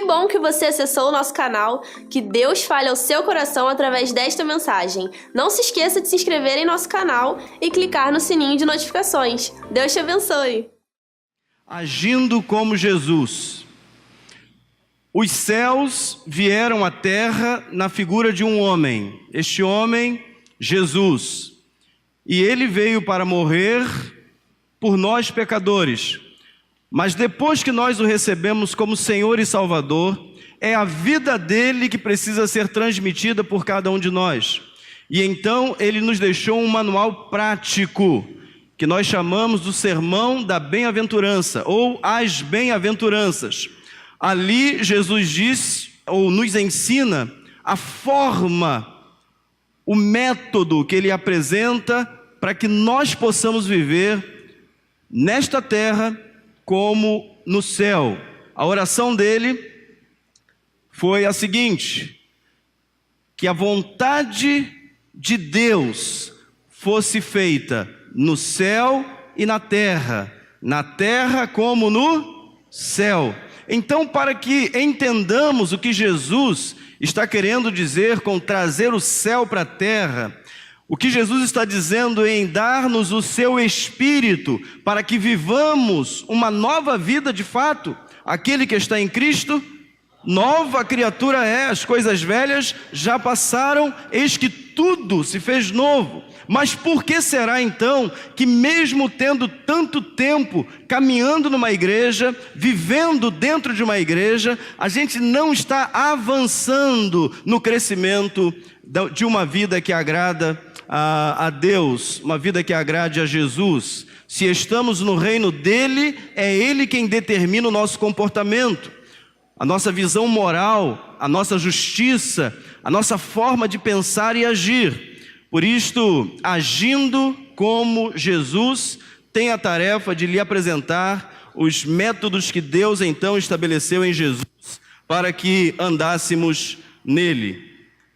bom que você acessou o nosso canal. Que Deus fale ao seu coração através desta mensagem. Não se esqueça de se inscrever em nosso canal e clicar no sininho de notificações. Deus te abençoe. Agindo como Jesus. Os céus vieram à terra na figura de um homem. Este homem, Jesus. E ele veio para morrer por nós pecadores. Mas depois que nós o recebemos como Senhor e Salvador, é a vida dele que precisa ser transmitida por cada um de nós. E então ele nos deixou um manual prático, que nós chamamos do Sermão da Bem-aventurança, ou as Bem-aventuranças. Ali Jesus diz, ou nos ensina, a forma, o método que ele apresenta para que nós possamos viver nesta terra como no céu. A oração dele foi a seguinte: que a vontade de Deus fosse feita no céu e na terra como no céu. Então, para que entendamos o que Jesus está querendo dizer com trazer o céu para a terra, o que Jesus está dizendo em dar-nos o seu Espírito, para que vivamos uma nova vida de fato, aquele que está em Cristo, nova criatura é, as coisas velhas já passaram, eis que tudo se fez novo. Mas por que será então que mesmo tendo tanto tempo caminhando numa igreja, vivendo dentro de uma igreja, a gente não está avançando no crescimento de uma vida que agrada a Deus, uma vida que agrade a Jesus? Se estamos no reino dele, é ele quem determina o nosso comportamento, a nossa visão moral, a nossa justiça, a nossa forma de pensar e agir. Por isto, agindo como Jesus, tem a tarefa de lhe apresentar os métodos que Deus então estabeleceu em Jesus para que andássemos nele.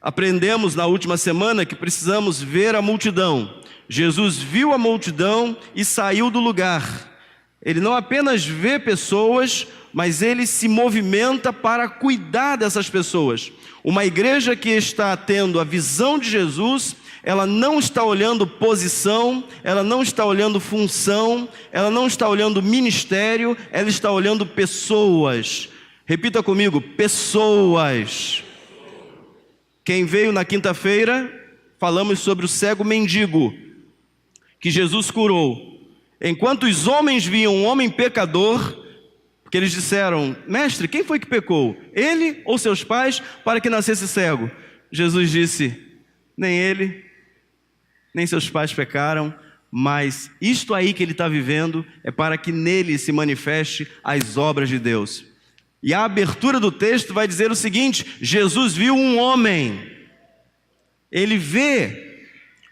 Aprendemos na última semana que precisamos ver a multidão. Jesus viu a multidão e saiu do lugar. Ele não apenas vê pessoas, mas ele se movimenta para cuidar dessas pessoas. Uma igreja que está tendo a visão de Jesus, ela não está olhando posição, ela não está olhando função, ela não está olhando ministério, ela está olhando pessoas. Repita comigo: pessoas. Quem veio na quinta-feira, falamos sobre o cego mendigo, que Jesus curou. Enquanto os homens viam um homem pecador, porque eles disseram: mestre, quem foi que pecou? Ele ou seus pais para que nascesse cego? Jesus disse: nem ele, nem seus pais pecaram, mas isto aí que ele está vivendo é para que nele se manifeste as obras de Deus. E a abertura do texto vai dizer o seguinte: Jesus viu um homem. Ele vê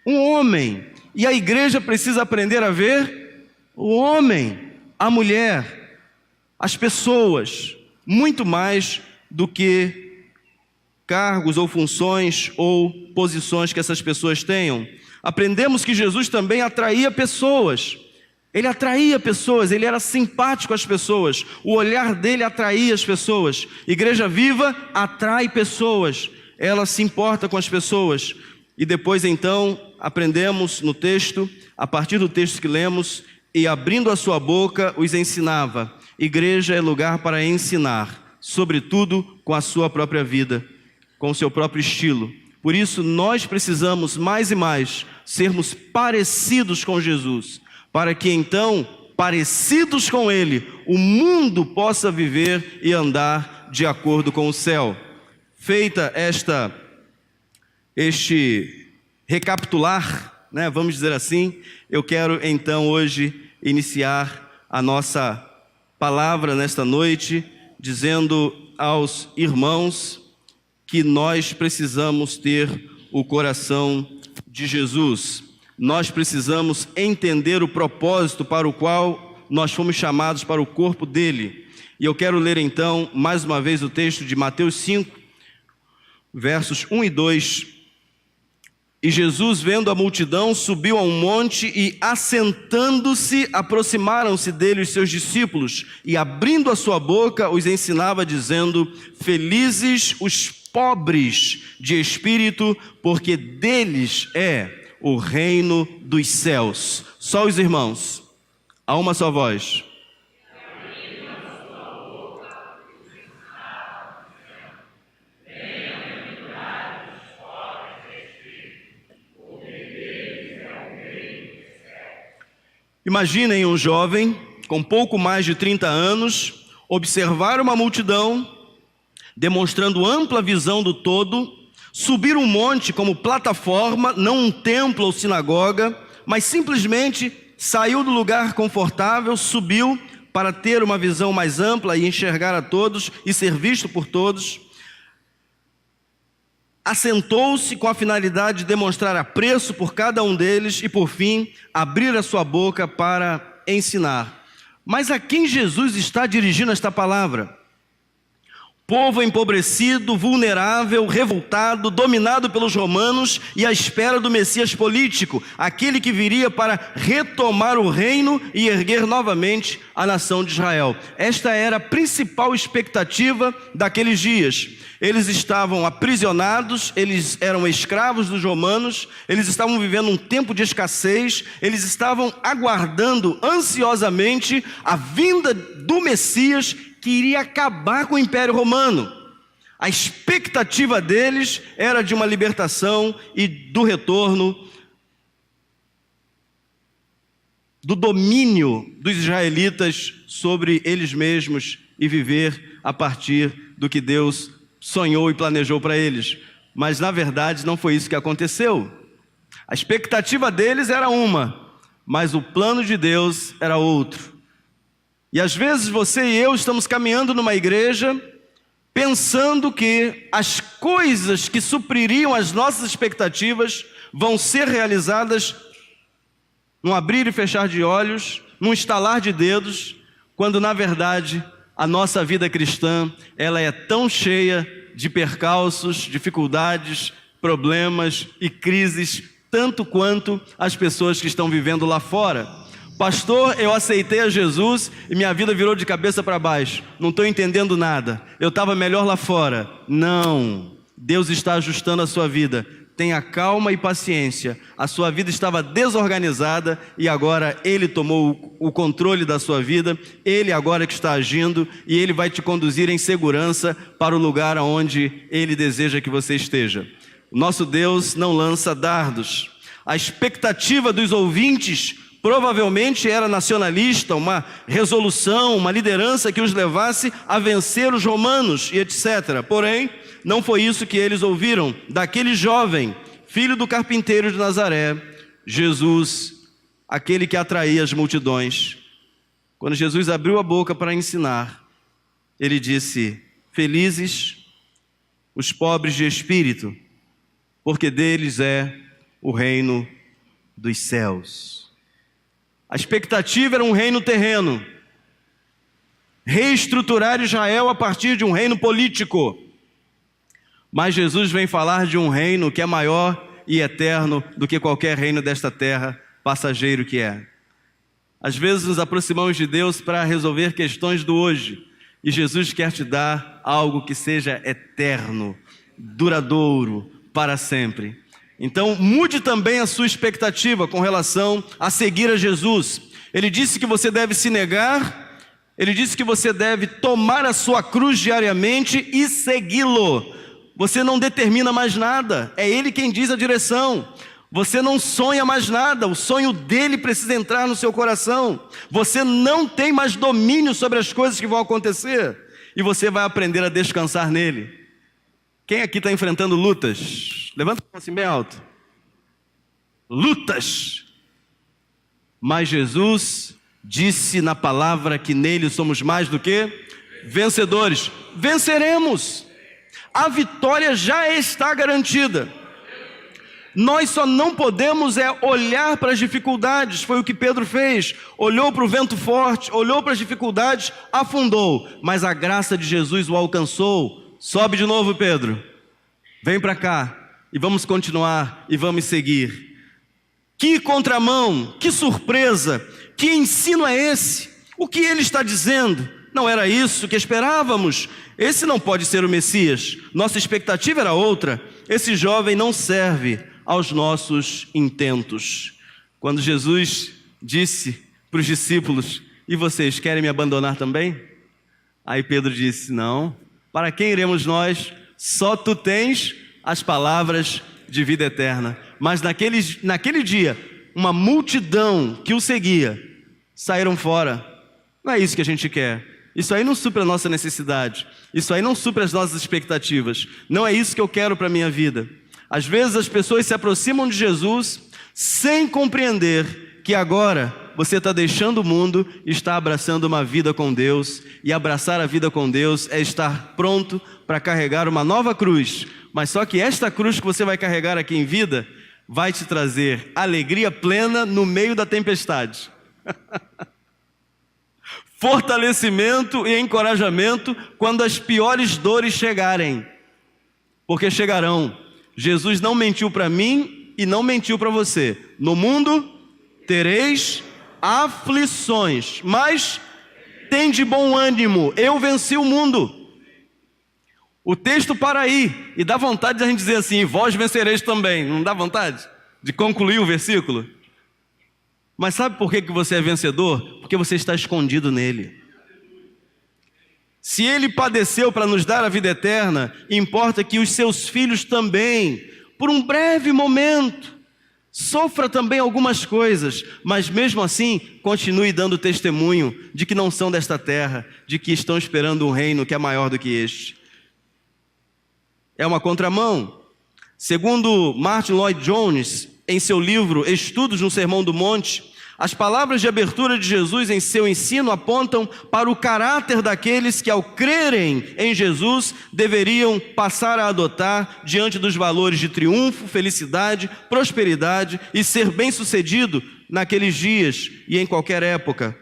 um homem. E a igreja precisa aprender a ver o homem, a mulher, as pessoas, muito mais do que cargos ou funções ou posições que essas pessoas tenham. Aprendemos que Jesus também atraía pessoas. Ele atraía pessoas, ele era simpático às pessoas, o olhar dele atraía as pessoas. Igreja Viva atrai pessoas, ela se importa com as pessoas. E depois então aprendemos no texto, a partir do texto que lemos, e abrindo a sua boca os ensinava. Igreja é lugar para ensinar, sobretudo com a sua própria vida, com o seu próprio estilo. Por isso nós precisamos mais e mais sermos parecidos com Jesus, para que então, parecidos com ele, o mundo possa viver e andar de acordo com o céu. Feita este recapitular, vamos dizer assim, eu quero então hoje iniciar a nossa palavra nesta noite, dizendo aos irmãos que nós precisamos ter o coração de Jesus. Nós precisamos entender o propósito para o qual nós fomos chamados para o corpo dele. E eu quero ler então, mais uma vez, o texto de Mateus 5, versos 1 e 2, E Jesus, vendo a multidão, subiu a um monte e, assentando-se, aproximaram-se dele os seus discípulos, e, abrindo a sua boca, os ensinava, dizendo: Felizes os pobres de espírito, porque deles é o reino dos céus. Só os irmãos, a uma só voz. Imaginem um jovem com pouco mais de 30 anos observar uma multidão, demonstrando ampla visão do todo, subir um monte como plataforma, não um templo ou sinagoga, mas simplesmente saiu do lugar confortável, subiu para ter uma visão mais ampla e enxergar a todos e ser visto por todos. Assentou-se com a finalidade de demonstrar apreço por cada um deles e, por fim, abrir a sua boca para ensinar. Mas a quem Jesus está dirigindo esta palavra? Povo empobrecido, vulnerável, revoltado, dominado pelos romanos e à espera do Messias político, aquele que viria para retomar o reino e erguer novamente a nação de Israel. Esta era a principal expectativa daqueles dias. Eles estavam aprisionados, eles eram escravos dos romanos, eles estavam vivendo um tempo de escassez, eles estavam aguardando ansiosamente a vinda do Messias que iria acabar com o Império Romano. A expectativa deles era de uma libertação e do retorno do domínio dos israelitas sobre eles mesmos e viver a partir do que Deus sonhou e planejou para eles. Mas na verdade não foi isso que aconteceu. A expectativa deles era uma, mas o plano de Deus era outro. E às vezes você e eu estamos caminhando numa igreja pensando que as coisas que supririam as nossas expectativas vão ser realizadas num abrir e fechar de olhos, num estalar de dedos, quando na verdade a nossa vida cristã, ela é tão cheia de percalços, dificuldades, problemas e crises, tanto quanto as pessoas que estão vivendo lá fora. Pastor, eu aceitei a Jesus e minha vida virou de cabeça para baixo. Não estou entendendo nada. Eu estava melhor lá fora. Não. Deus está ajustando a sua vida. Tenha calma e paciência. A sua vida estava desorganizada e agora Ele tomou o controle da sua vida. Ele agora que está agindo e Ele vai te conduzir em segurança para o lugar onde Ele deseja que você esteja. O nosso Deus não lança dardos. A expectativa dos ouvintes provavelmente era nacionalista, uma resolução, uma liderança que os levasse a vencer os romanos e etc. Porém, não foi isso que eles ouviram daquele jovem, filho do carpinteiro de Nazaré, Jesus, aquele que atraía as multidões. Quando Jesus abriu a boca para ensinar, ele disse: felizes os pobres de espírito, porque deles é o reino dos céus. A expectativa era um reino terreno, reestruturar Israel a partir de um reino político. Mas Jesus vem falar de um reino que é maior e eterno do que qualquer reino desta terra, passageiro que é. Às vezes nos aproximamos de Deus para resolver questões do hoje, e Jesus quer te dar algo que seja eterno, duradouro, para sempre. Então mude também a sua expectativa com relação a seguir a Jesus. Ele disse que você deve se negar, ele disse que você deve tomar a sua cruz diariamente e segui-lo. Você não determina mais nada, é Ele quem diz a direção. Você não sonha mais nada, o sonho dele precisa entrar no seu coração. Você não tem mais domínio sobre as coisas que vão acontecer e você vai aprender a descansar nele. Quem aqui está enfrentando lutas? Levanta a mão assim bem alto. Lutas. Mas Jesus disse na palavra que nele somos mais do que vencedores. Venceremos. A vitória já está garantida. Nós só não podemos olhar para as dificuldades. Foi o que Pedro fez. Olhou para o vento forte, olhou para as dificuldades, afundou. Mas a graça de Jesus o alcançou. Sobe de novo, Pedro. Vem para cá. e vamos continuar e vamos seguir. Que contramão, que surpresa, que ensino é esse? O que ele está dizendo? Não era isso que esperávamos. Esse não pode ser o Messias. Nossa expectativa era outra. Esse jovem não serve aos nossos intentos. Quando Jesus disse para os discípulos: e vocês querem me abandonar também? Aí Pedro disse: não, para quem iremos nós? Só tu tens as palavras de vida eterna. Mas naquele dia, uma multidão que o seguia saíram fora. Não é isso que a gente quer. Isso aí não supre a nossa necessidade. Isso aí não supre as nossas expectativas. Não é isso que eu quero para a minha vida. Às vezes as pessoas se aproximam de Jesus sem compreender que agora você está deixando o mundo e está abraçando uma vida com Deus. E abraçar a vida com Deus é estar pronto para carregar uma nova cruz. Mas só que esta cruz que você vai carregar aqui em vida vai te trazer alegria plena no meio da tempestade. Fortalecimento e encorajamento quando as piores dores chegarem. Porque chegarão. Jesus não mentiu para mim e não mentiu para você. No mundo tereis aflições, mas tem de bom ânimo, eu venci o mundo. O texto para aí, e dá vontade de a gente dizer assim: vós vencereis também. Não dá vontade de concluir o versículo? Mas sabe por que você é vencedor? Porque você está escondido nele. Se ele padeceu para nos dar a vida eterna, importa que os seus filhos também, por um breve momento, sofra também algumas coisas, mas mesmo assim, continue dando testemunho de que não são desta terra, de que estão esperando um reino que é maior do que este. É uma contramão. Segundo Martin Lloyd-Jones, em seu livro Estudos no Sermão do Monte, as palavras de abertura de Jesus em seu ensino apontam para o caráter daqueles que, ao crerem em Jesus, deveriam passar a adotar diante dos valores de triunfo, felicidade, prosperidade e ser bem-sucedido naqueles dias e em qualquer época.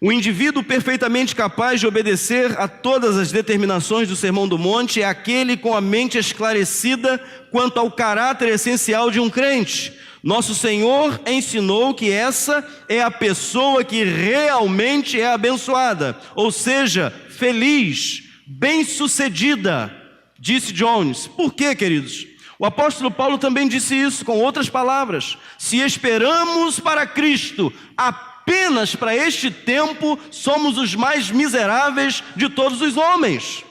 O indivíduo perfeitamente capaz de obedecer a todas as determinações do Sermão do Monte é aquele com a mente esclarecida quanto ao caráter essencial de um crente. Nosso Senhor ensinou que essa é a pessoa que realmente é abençoada, ou seja, feliz, bem-sucedida, disse Jones. Por quê, queridos? O apóstolo Paulo também disse isso com outras palavras. Se esperamos para Cristo apenas para este tempo, somos os mais miseráveis de todos os homens.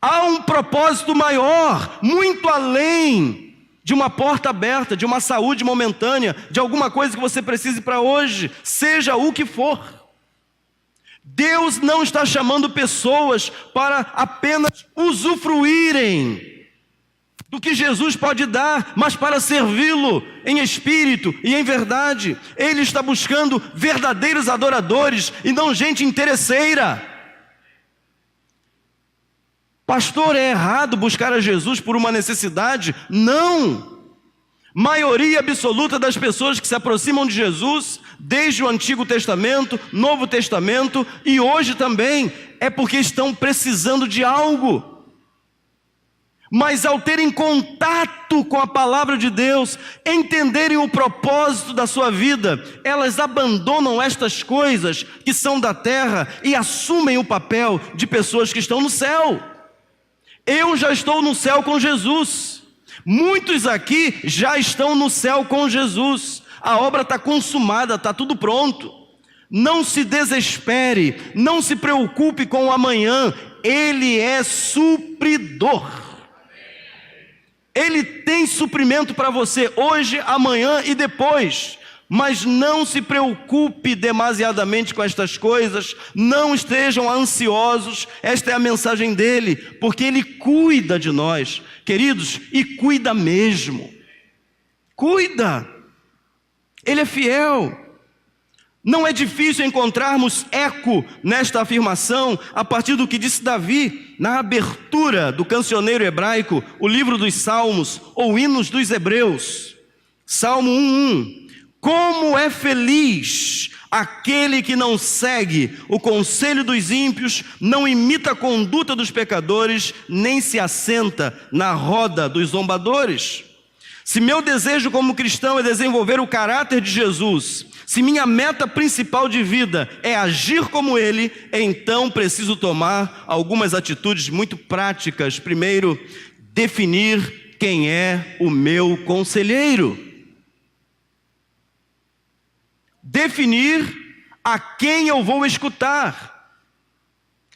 Há um propósito maior, muito além de uma porta aberta, de uma saúde momentânea, de alguma coisa que você precise para hoje, seja o que for. Deus não está chamando pessoas para apenas usufruírem do que Jesus pode dar, mas para servi-lo em espírito e em verdade. Ele está buscando verdadeiros adoradores e não gente interesseira. Pastor, é errado buscar a Jesus por uma necessidade? Não! Maioria absoluta das pessoas que se aproximam de Jesus, desde o Antigo Testamento, Novo Testamento e hoje também, é porque estão precisando de algo. Mas ao terem contato com a palavra de Deus, entenderem o propósito da sua vida, elas abandonam estas coisas que são da terra e assumem o papel de pessoas que estão no céu. Eu já estou no céu com Jesus. Muitos aqui já estão no céu com Jesus. A obra está consumada, está tudo pronto. Não se desespere, não se preocupe com o amanhã. Ele é supridor. Ele tem suprimento para você hoje, amanhã e depois. Mas não se preocupe demasiadamente com estas coisas, não estejam ansiosos, esta é a mensagem dele, porque ele cuida de nós, queridos, e cuida mesmo. Cuida. Ele é fiel. Não é difícil encontrarmos eco nesta afirmação a partir do que disse Davi na abertura do cancioneiro hebraico, o livro dos Salmos ou hinos dos Hebreus. Salmo 1:1. Como é feliz Aquele que não segue o conselho dos ímpios, não imita a conduta dos pecadores, nem se assenta na roda dos zombadores. Se meu desejo como cristão é desenvolver o caráter de Jesus, se minha meta principal de vida é agir como Ele, então preciso tomar algumas atitudes muito práticas. Primeiro, definir quem é o meu conselheiro. Definir a quem eu vou escutar.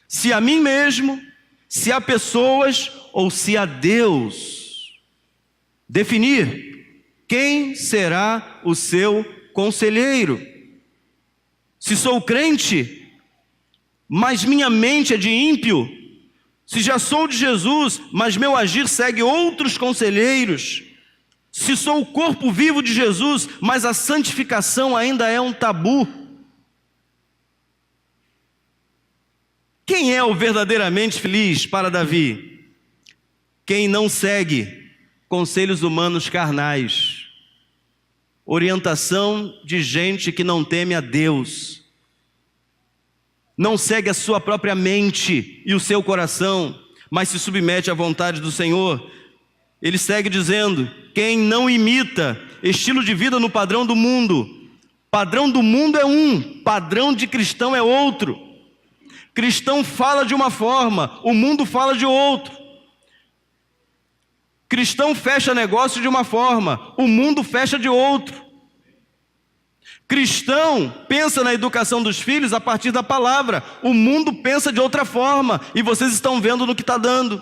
Se a mim mesmo, se a pessoas ou se a Deus. Definir quem será o seu conselheiro. Se sou crente, mas minha mente é de ímpio. Se já sou de Jesus, mas meu agir segue outros conselheiros. Se sou o corpo vivo de Jesus, mas a santificação ainda é um tabu. Quem é o verdadeiramente feliz para Davi? Quem não segue conselhos humanos carnais, orientação de gente que não teme a Deus, não segue a sua própria mente e o seu coração, mas se submete à vontade do Senhor. Ele segue dizendo: quem não imita estilo de vida no padrão do mundo. Padrão do mundo é um, padrão de cristão é outro. Cristão fala de uma forma, o mundo fala de outro. Cristão fecha negócio de uma forma, o mundo fecha de outro. Cristão pensa na educação dos filhos a partir da palavra, o mundo pensa de outra forma, e vocês estão vendo no que está dando.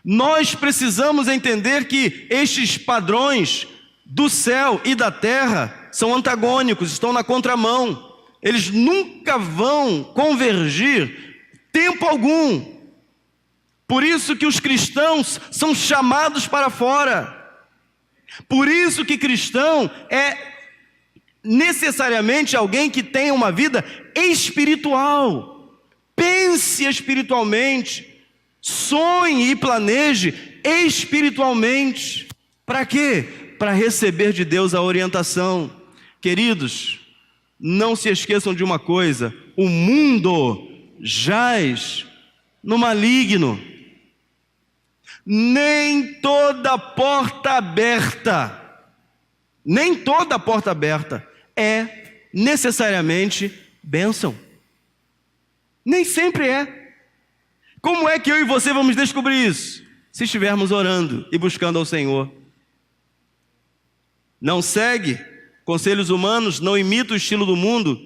Nós precisamos entender que estes padrões do céu e da terra são antagônicos, estão na contramão. Eles nunca vão convergir tempo algum. Por isso que os cristãos são chamados para fora. Por isso que cristão é necessariamente alguém que tenha uma vida espiritual. Pense espiritualmente. Sonhe e planeje espiritualmente. Para quê? Para receber de Deus a orientação. Queridos, não se esqueçam de uma coisa: o mundo jaz no maligno. Nem toda porta aberta é necessariamente bênção. Nem sempre é. Como é que eu e você vamos descobrir isso? Se estivermos orando e buscando ao Senhor. Não segue conselhos humanos, não imita o estilo do mundo.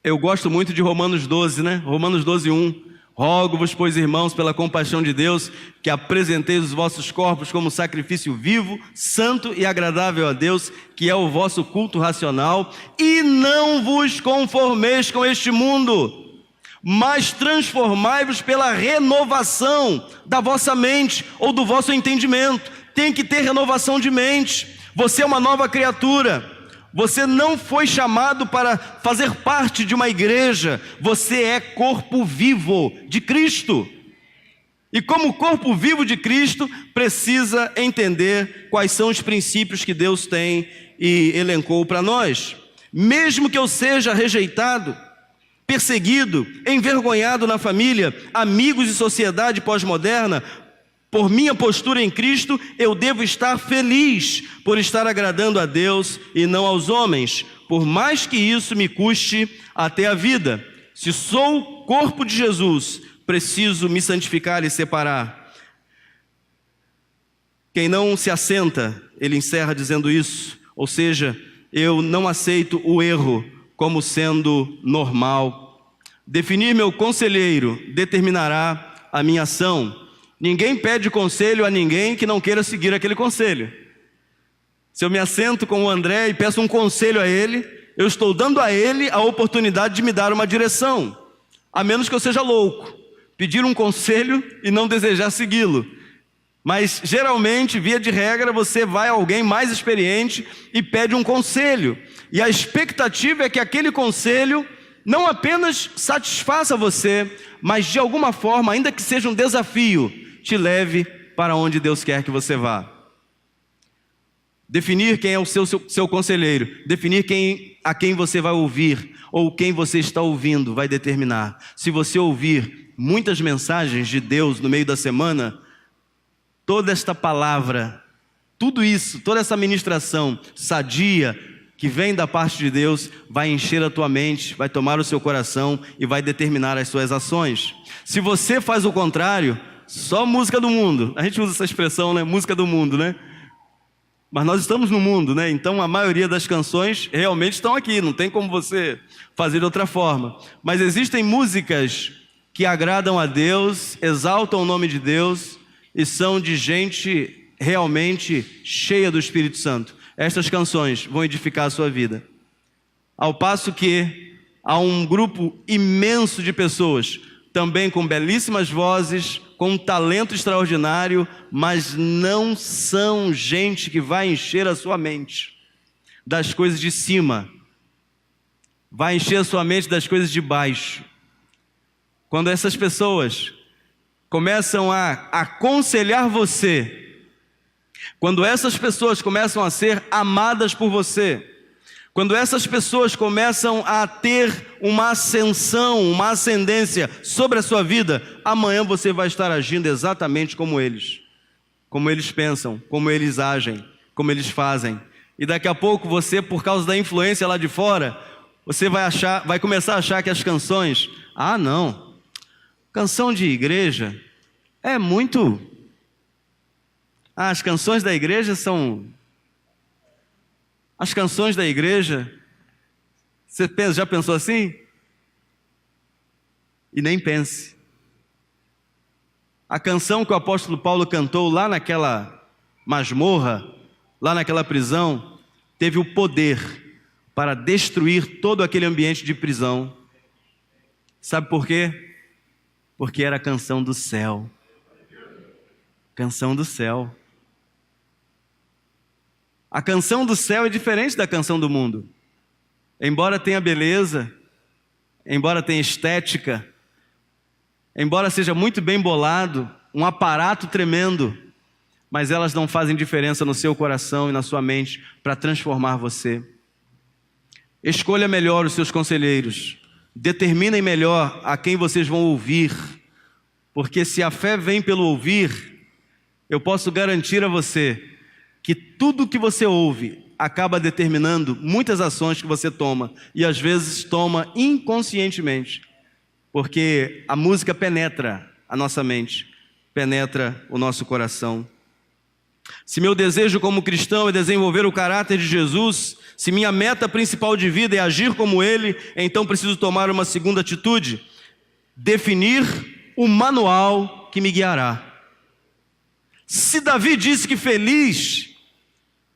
Eu gosto muito de Romanos 12, né? Romanos 12:1. Rogo-vos, pois, irmãos, pela compaixão de Deus, que apresenteis os vossos corpos como sacrifício vivo, santo e agradável a Deus, que é o vosso culto racional, e não vos conformeis com este mundo, mas transformai-vos pela renovação da vossa mente ou do vosso entendimento. Tem que ter renovação de mente. Você é uma nova criatura. Você não foi chamado para fazer parte de uma igreja. Você é corpo vivo de Cristo. E como corpo vivo de Cristo, precisa entender quais são os princípios que Deus tem e elencou para nós. Mesmo que eu seja rejeitado, perseguido, envergonhado na família, amigos e sociedade pós-moderna, por minha postura em Cristo, eu devo estar feliz por estar agradando a Deus e não aos homens, por mais que isso me custe até a vida. Se sou corpo de Jesus, preciso me santificar e separar. Quem não se assenta, ele encerra dizendo isso, ou seja, eu não aceito o erro como sendo normal. Definir meu conselheiro determinará a minha ação. Ninguém pede conselho a ninguém que não queira seguir aquele conselho. Se eu me assento com o André e peço um conselho a ele, eu estou dando a ele a oportunidade de me dar uma direção, a menos que eu seja louco, pedir um conselho e não desejar segui-lo. Mas geralmente, via de regra, você vai a alguém mais experiente e pede um conselho, e a expectativa é que aquele conselho não apenas satisfaça você, mas de alguma forma, ainda que seja um desafio, te leve para onde Deus quer que você vá. Definir quem é o seu conselheiro, definir a quem você vai ouvir, ou quem você está ouvindo, vai determinar. Se você ouvir muitas mensagens de Deus no meio da semana, toda esta palavra, tudo isso, toda essa ministração sadia, que vem da parte de Deus, vai encher a tua mente, vai tomar o seu coração e vai determinar as suas ações. Se você faz o contrário, só música do mundo. A gente usa essa expressão, né? Música do mundo, né? Mas nós estamos no mundo, né? Então a maioria das canções realmente estão aqui, não tem como você fazer de outra forma. Mas existem músicas que agradam a Deus, exaltam o nome de Deus e são de gente realmente cheia do Espírito Santo. Estas canções vão edificar a sua vida. Ao passo que há um grupo imenso de pessoas, também com belíssimas vozes, com um talento extraordinário, mas não são gente que vai encher a sua mente das coisas de cima, vai encher a sua mente das coisas de baixo. Quando essas pessoas começam a aconselhar você, quando essas pessoas começam a ser amadas por você, quando essas pessoas começam a ter uma ascensão, uma ascendência sobre a sua vida, amanhã você vai estar agindo exatamente como eles pensam, como eles agem, como eles fazem. E daqui a pouco você, por causa da influência lá de fora, você vai começar a achar que as canções, não, canção de igreja é muito... as canções da igreja são... As canções da igreja, você já pensou assim? E nem pense. A canção que o apóstolo Paulo cantou lá naquela masmorra, lá naquela prisão, teve o poder para destruir todo aquele ambiente de prisão. Sabe por quê? Porque era a canção do céu. Canção do céu. A canção do céu é diferente da canção do mundo. Embora tenha beleza, embora tenha estética, embora seja muito bem bolado, um aparato tremendo, mas elas não fazem diferença no seu coração e na sua mente para transformar você. Escolha melhor os seus conselheiros, determinem melhor a quem vocês vão ouvir, porque se a fé vem pelo ouvir, eu posso garantir a você que tudo que você ouve acaba determinando muitas ações que você toma, e às vezes toma inconscientemente, porque a música penetra a nossa mente, penetra o nosso coração. Se meu desejo como cristão é desenvolver o caráter de Jesus, se minha meta principal de vida é agir como Ele, então preciso tomar uma segunda atitude: definir o manual que me guiará. Se Davi disse que feliz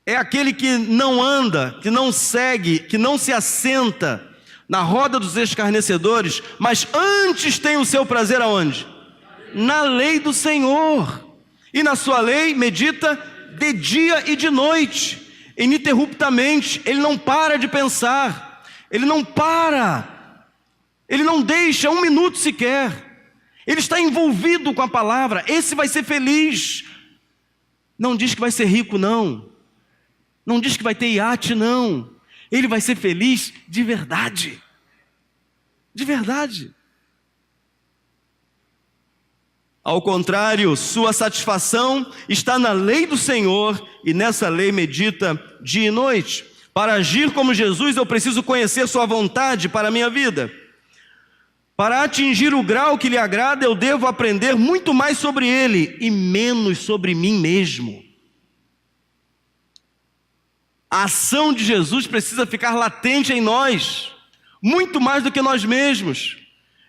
é aquele que não anda, que não segue, que não se assenta na roda dos escarnecedores, mas antes tem o seu prazer aonde? Na lei do Senhor. E na sua lei medita de dia e de noite, ininterruptamente. Ele não para de pensar, ele não para, ele não deixa um minuto sequer. Ele está envolvido com a palavra. Esse vai ser feliz. Não diz que vai ser rico, não. Não diz que vai ter iate, não. Ele vai ser feliz de verdade. De verdade. Ao contrário, sua satisfação está na lei do Senhor, e nessa lei medita dia e noite. Para agir como Jesus, eu preciso conhecer sua vontade para a minha vida. Para atingir o grau que lhe agrada, eu devo aprender muito mais sobre Ele e menos sobre mim mesmo. A ação de Jesus precisa ficar latente em nós, muito mais do que nós mesmos.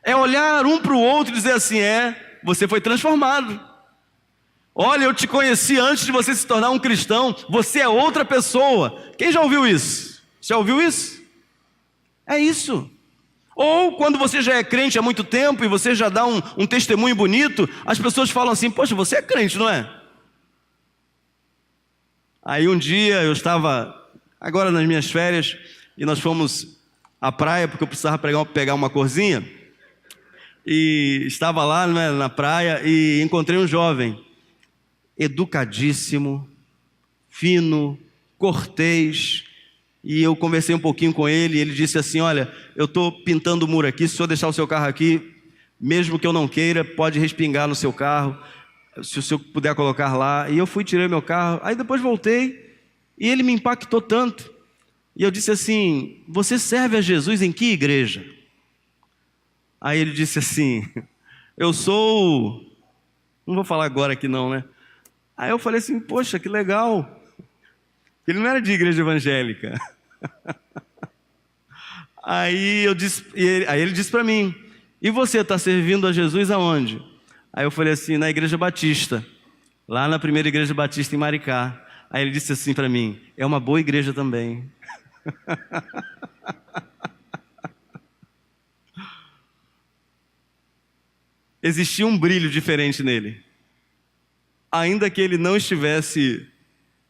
É olhar um para o outro e dizer assim: você foi transformado. Olha, eu te conheci antes de você se tornar um cristão, você é outra pessoa. Quem já ouviu isso? Já ouviu isso? É isso. Ou quando você já é crente há muito tempo e você já dá um testemunho bonito, as pessoas falam assim: poxa, você é crente, não é? Aí um dia eu estava, agora nas minhas férias, e nós fomos à praia, porque eu precisava pegar uma corzinha, e estava lá, né, na praia, e encontrei um jovem, educadíssimo, fino, cortês, e eu conversei um pouquinho com ele, e ele disse assim: olha, eu estou pintando o muro aqui, se o senhor deixar o seu carro aqui, mesmo que eu não queira, pode respingar no seu carro, se o senhor puder colocar lá. E eu fui, tirei meu carro, aí depois voltei, e ele me impactou tanto, e eu disse assim: você serve a Jesus em que igreja? Aí ele disse assim: eu sou... não vou falar agora aqui não, né? Aí eu falei assim: poxa, que legal. Ele não era de igreja evangélica. Aí ele disse para mim: e você está servindo a Jesus aonde? Aí eu falei assim: na Igreja Batista, lá na primeira Igreja Batista em Maricá. Aí ele disse assim para mim: é uma boa igreja também. Existia um brilho diferente nele. Ainda que ele não estivesse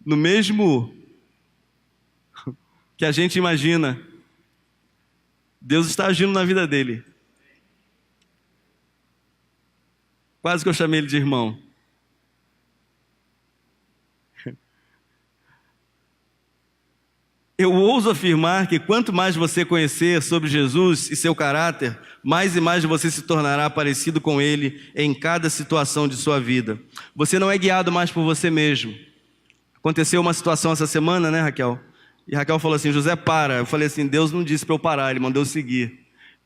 no mesmo que a gente imagina, Deus está agindo na vida dele. Quase que eu chamei ele de irmão. Eu ouso afirmar que quanto mais você conhecer sobre Jesus e seu caráter, mais e mais você se tornará parecido com Ele em cada situação de sua vida. Você não é guiado mais por você mesmo. Aconteceu uma situação essa semana, né, Raquel? E Raquel falou assim: José, para. Eu falei assim: Deus não disse para eu parar, Ele mandou eu seguir.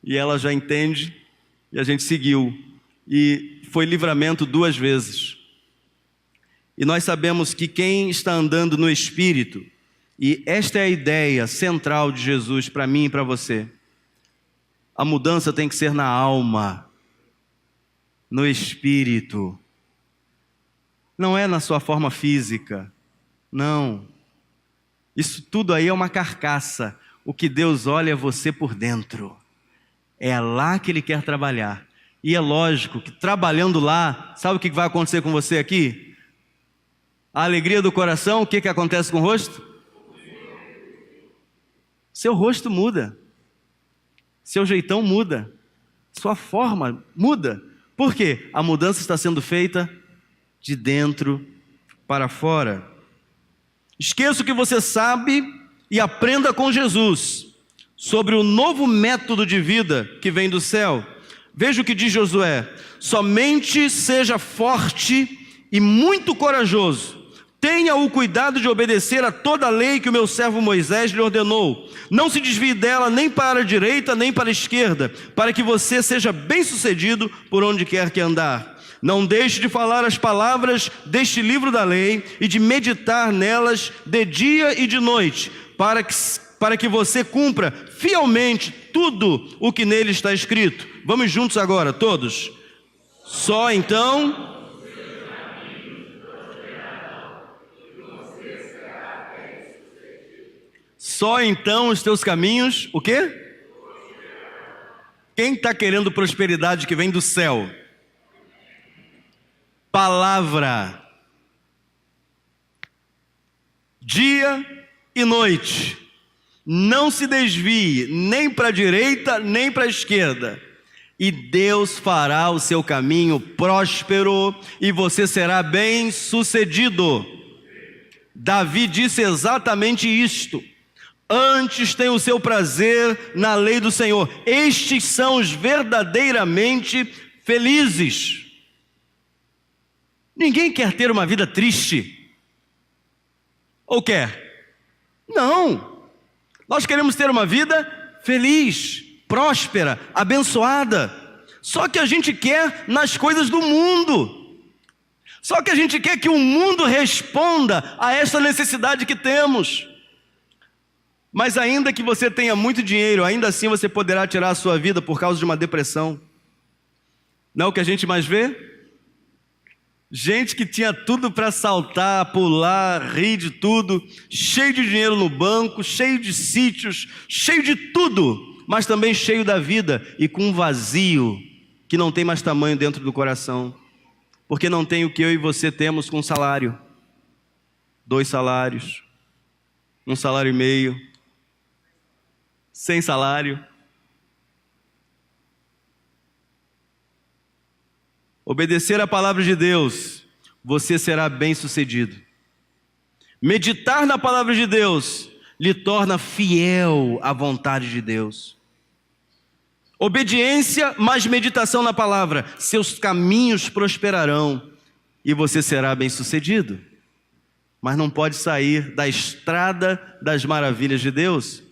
E ela já entende, e a gente seguiu. E foi livramento 2 vezes. E nós sabemos que quem está andando no Espírito, e esta é a ideia central de Jesus para mim e para você, a mudança tem que ser na alma, no espírito, não é na sua forma física, não. Isso tudo aí é uma carcaça. O que Deus olha é você por dentro, é lá que Ele quer trabalhar. E é lógico que trabalhando lá, sabe o que vai acontecer com você aqui? A alegria do coração, o que acontece com o rosto? Seu rosto muda, seu jeitão muda, sua forma muda. Por quê? A mudança está sendo feita de dentro para fora. Esqueça o que você sabe e aprenda com Jesus sobre o novo método de vida que vem do céu. Veja o que diz Josué: somente seja forte e muito corajoso. Tenha o cuidado de obedecer a toda a lei que o meu servo Moisés lhe ordenou. Não se desvie dela nem para a direita nem para a esquerda, para que você seja bem-sucedido por onde quer que andar. Não deixe de falar as palavras deste livro da lei e de meditar nelas de dia e de noite, para que você cumpra fielmente tudo o que nele está escrito. Vamos juntos agora, todos. Só então... Só então os teus caminhos, o quê? Quem está querendo prosperidade que vem do céu? Palavra. Dia e noite. Não se desvie nem para a direita nem para a esquerda. E Deus fará o seu caminho próspero e você será bem-sucedido. Davi disse exatamente isto: antes tem o seu prazer na lei do Senhor. Estes são os verdadeiramente felizes. Ninguém quer ter uma vida triste. Ou quer? Não. Nós queremos ter uma vida feliz, próspera, abençoada. Só que a gente quer nas coisas do mundo. Só que a gente quer que o mundo responda a essa necessidade que temos. Mas ainda que você tenha muito dinheiro, ainda assim você poderá tirar a sua vida por causa de uma depressão. Não é o que a gente mais vê? Gente que tinha tudo para saltar, pular, rir de tudo, cheio de dinheiro no banco, cheio de sítios, cheio de tudo, mas também cheio da vida e com um vazio que não tem mais tamanho dentro do coração, porque não tem o que eu e você temos com um salário, 2 salários, 1,5 salário, sem salário. Obedecer a palavra de Deus, você será bem-sucedido. Meditar na palavra de Deus lhe torna fiel à vontade de Deus. Obediência mais meditação na palavra, seus caminhos prosperarão e você será bem-sucedido. Mas não pode sair da estrada das maravilhas de Deus.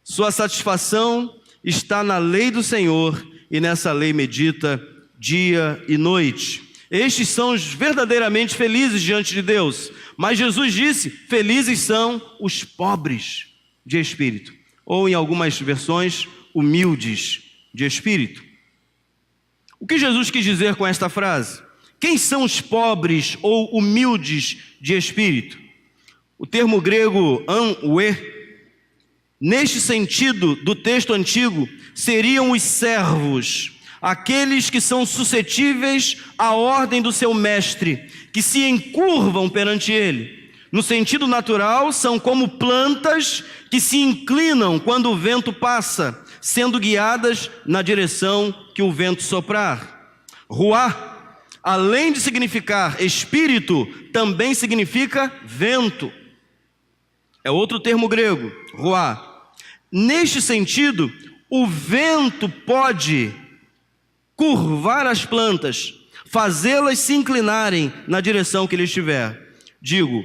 Sua satisfação está na lei do Senhor e nessa lei medita dia e noite. Estes são os verdadeiramente felizes diante de Deus. Mas Jesus disse, felizes são os pobres de espírito. Ou em algumas versões, humildes de espírito. O que Jesus quis dizer com esta frase? Quem são os pobres ou humildes de espírito? O termo grego anue, neste sentido do texto antigo, seriam os servos, aqueles que são suscetíveis à ordem do seu mestre, que se encurvam perante ele. No sentido natural, são como plantas que se inclinam quando o vento passa, sendo guiadas na direção que o vento soprar. Ruá, além de significar espírito, também significa vento. É outro termo grego, ruá. Neste sentido, o vento pode curvar as plantas, fazê-las se inclinarem na direção que ele estiver. Digo,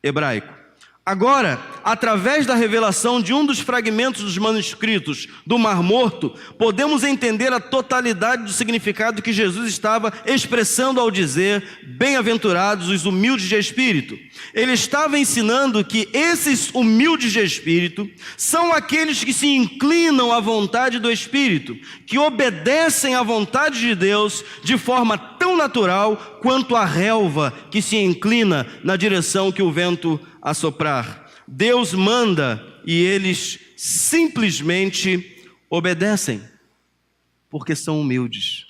hebraico. Agora, através da revelação de um dos fragmentos dos manuscritos do Mar Morto, podemos entender a totalidade do significado que Jesus estava expressando ao dizer, bem-aventurados os humildes de espírito. Ele estava ensinando que esses humildes de espírito são aqueles que se inclinam à vontade do Espírito, que obedecem à vontade de Deus de forma tão natural quanto a relva que se inclina na direção que o vento assoprar. Deus manda e eles simplesmente obedecem, porque são humildes.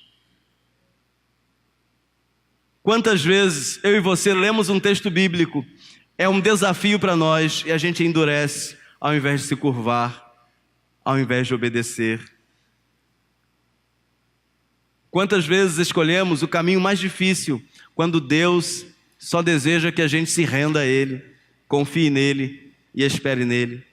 Quantas vezes eu e você lemos um texto bíblico, é um desafio para nós e a gente endurece ao invés de se curvar, ao invés de obedecer. Quantas vezes escolhemos o caminho mais difícil quando Deus só deseja que a gente se renda a Ele, confie nele e espere nele.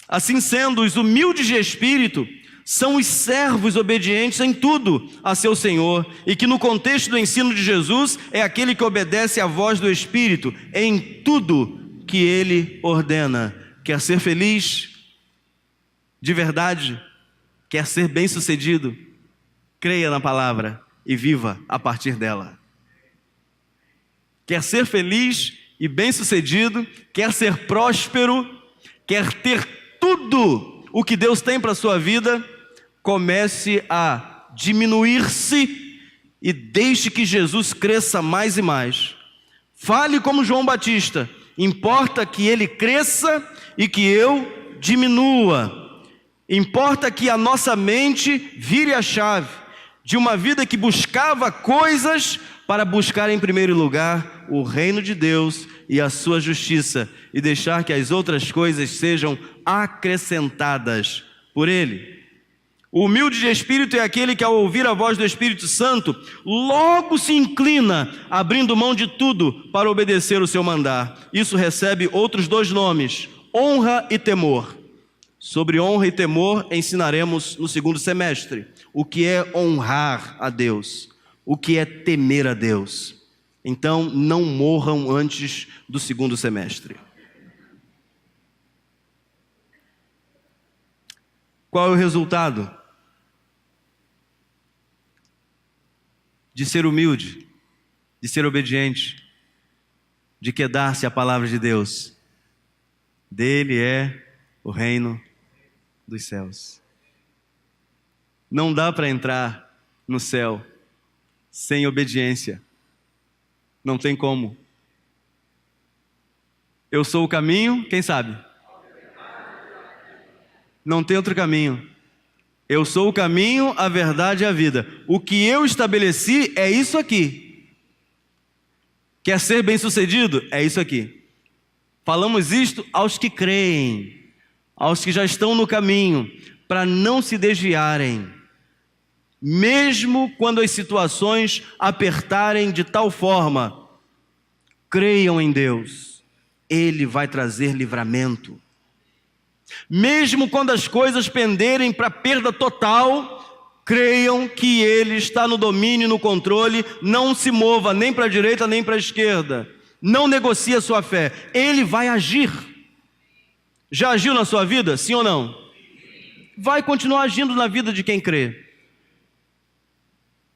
Assim sendo, os humildes de espírito são os servos obedientes em tudo a seu Senhor, e que no contexto do ensino de Jesus é aquele que obedece à voz do Espírito em tudo que ele ordena. Quer ser feliz de verdade? Quer ser bem-sucedido? Creia na palavra e viva a partir dela. Quer ser feliz e bem-sucedido, quer ser próspero, quer ter tudo o que Deus tem para a sua vida, comece a diminuir-se e deixe que Jesus cresça mais e mais. Fale como João Batista, importa que ele cresça e que eu diminua. Importa que a nossa mente vire a chave de uma vida que buscava coisas para buscar em primeiro lugar o reino de Deus e a sua justiça, e deixar que as outras coisas sejam acrescentadas por Ele. O humilde de espírito é aquele que, ao ouvir a voz do Espírito Santo, logo se inclina, abrindo mão de tudo para obedecer o seu mandar. Isso recebe outros dois nomes, honra e temor. Sobre honra e temor ensinaremos no segundo semestre. O que é honrar a Deus? O que é temer a Deus? Então, não morram antes do segundo semestre. Qual é o resultado de ser humilde, de ser obediente, de quedar-se à palavra de Deus? Dele é o reino dos céus. Não dá para entrar no céu sem obediência. Não tem como. Eu sou o caminho, quem sabe? Não tem outro caminho. Eu sou o caminho, a verdade e a vida. O que eu estabeleci é isso aqui. Quer ser bem-sucedido? É isso aqui. Falamos isto aos que creem, aos que já estão no caminho, para não se desviarem. Mesmo quando as situações apertarem de tal forma, creiam em Deus, Ele vai trazer livramento. Mesmo quando as coisas penderem para perda total, creiam que Ele está no domínio e no controle, não se mova nem para a direita nem para a esquerda, não negocie a sua fé, Ele vai agir. Já agiu na sua vida, sim ou não? Vai continuar agindo na vida de quem crê.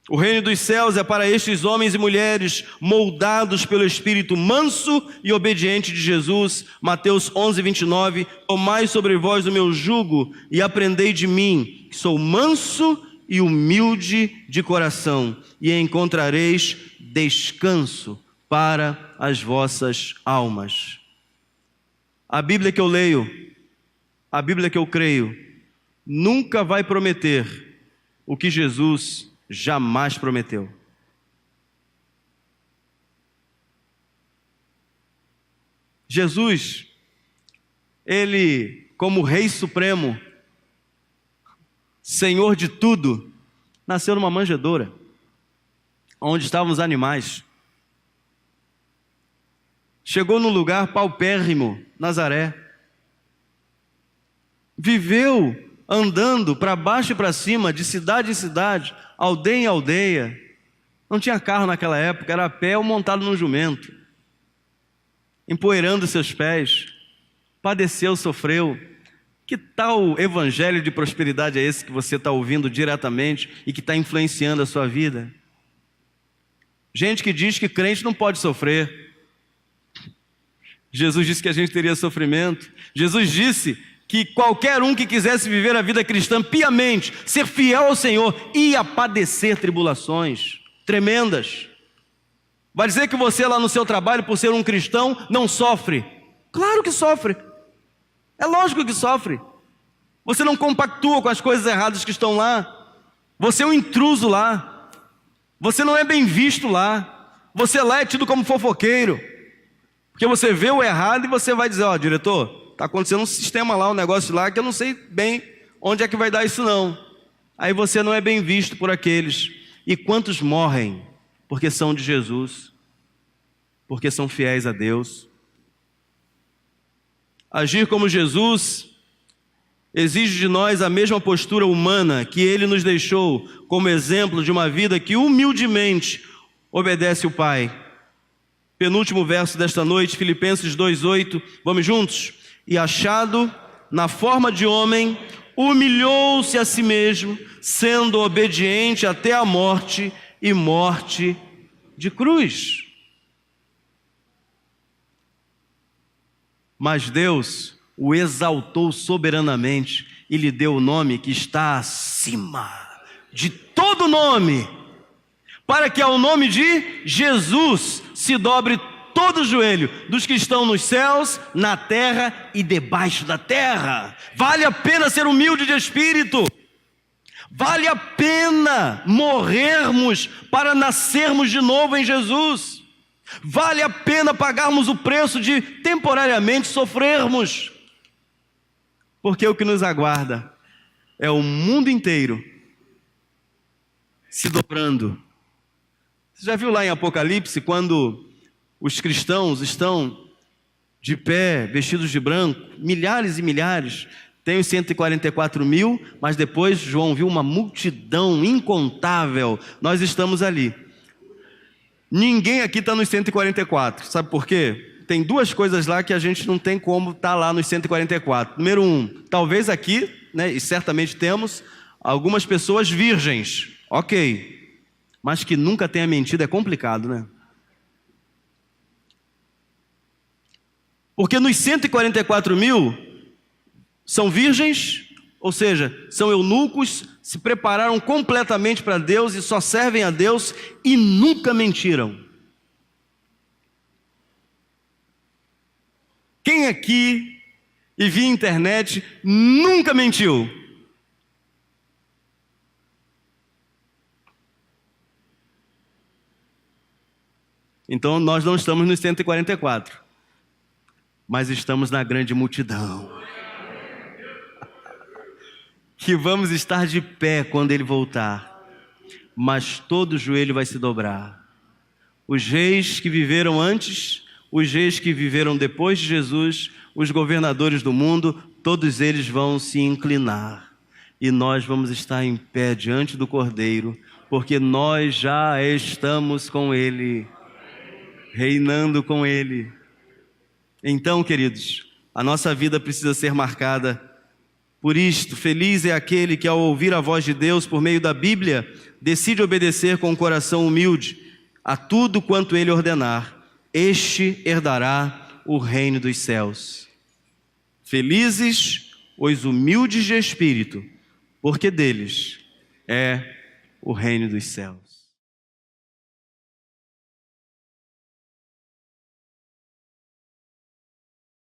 O reino dos céus é para estes homens e mulheres moldados pelo Espírito manso e obediente de Jesus. Mateus 11:29. Tomai sobre vós o meu jugo e aprendei de mim, que sou manso e humilde de coração, e encontrareis descanso para as vossas almas. A Bíblia que eu leio, a Bíblia que eu creio, nunca vai prometer o que Jesus jamais prometeu. Jesus, Ele, como Rei Supremo, Senhor de tudo, nasceu numa manjedoura, onde estavam os animais. Chegou num lugar paupérrimo, Nazaré. Viveu andando para baixo e para cima, de cidade em cidade, aldeia em aldeia. Não tinha carro naquela época, era a pé ou montado num jumento, empoeirando seus pés. Padeceu, sofreu. Que tal evangelho de prosperidade é esse que você está ouvindo diretamente e que está influenciando a sua vida? Gente que diz que crente não pode sofrer. Jesus disse que a gente teria sofrimento. Jesus disse que qualquer um que quisesse viver a vida cristã piamente, ser fiel ao Senhor, ia padecer tribulações tremendas. Vai dizer que você lá no seu trabalho, por ser um cristão, não sofre? Claro que sofre. É lógico que sofre. Você não compactua com as coisas erradas que estão lá. Você é um intruso lá. Você não é bem visto lá. Você lá é tido como fofoqueiro. Porque você vê o errado e você vai dizer, ó, diretor, está acontecendo um sistema lá, um negócio lá, que eu não sei bem onde é que vai dar isso não. Aí você não é bem visto por aqueles. E quantos morrem porque são de Jesus, porque são fiéis a Deus? Agir como Jesus exige de nós a mesma postura humana que Ele nos deixou como exemplo de uma vida que humildemente obedece o Pai. Penúltimo verso desta noite, Filipenses 2:8, vamos juntos? E achado na forma de homem, humilhou-se a si mesmo, sendo obediente até a morte e morte de cruz. Mas Deus o exaltou soberanamente e lhe deu o nome que está acima de todo nome, para que ao nome de Jesus se dobre todo o joelho dos que estão nos céus, na terra e debaixo da terra. Vale a pena ser humilde de espírito. Vale a pena morrermos para nascermos de novo em Jesus. Vale a pena pagarmos o preço de temporariamente sofrermos. Porque o que nos aguarda é o mundo inteiro se dobrando. Você já viu lá em Apocalipse, quando os cristãos estão de pé, vestidos de branco, milhares e milhares, tem os 144 mil, mas depois João viu uma multidão incontável. Nós estamos ali. Ninguém aqui está nos 144, sabe por quê? Tem duas coisas lá que a gente não tem como estar lá nos 144. Número 1, talvez aqui, né, e certamente temos, algumas pessoas virgens, ok, mas que nunca tenha mentido é complicado, né? Porque nos 144 mil são virgens, ou seja, são eunucos, se prepararam completamente para Deus e só servem a Deus e nunca mentiram. Quem aqui e via internet nunca mentiu? Então nós não estamos nos 144, mas estamos na grande multidão, que vamos estar de pé quando Ele voltar, mas todo joelho vai se dobrar. Os reis que viveram antes os reis que viveram depois de Jesus, os governadores do mundo, todos eles vão se inclinar. E nós vamos estar em pé diante do Cordeiro, porque nós já estamos com Ele, reinando com Ele. Então, queridos, a nossa vida precisa ser marcada por isto. Feliz é aquele que, ao ouvir a voz de Deus por meio da Bíblia, decide obedecer com um coração humilde a tudo quanto Ele ordenar. Este herdará o reino dos céus. Felizes os humildes de espírito, porque deles é o reino dos céus.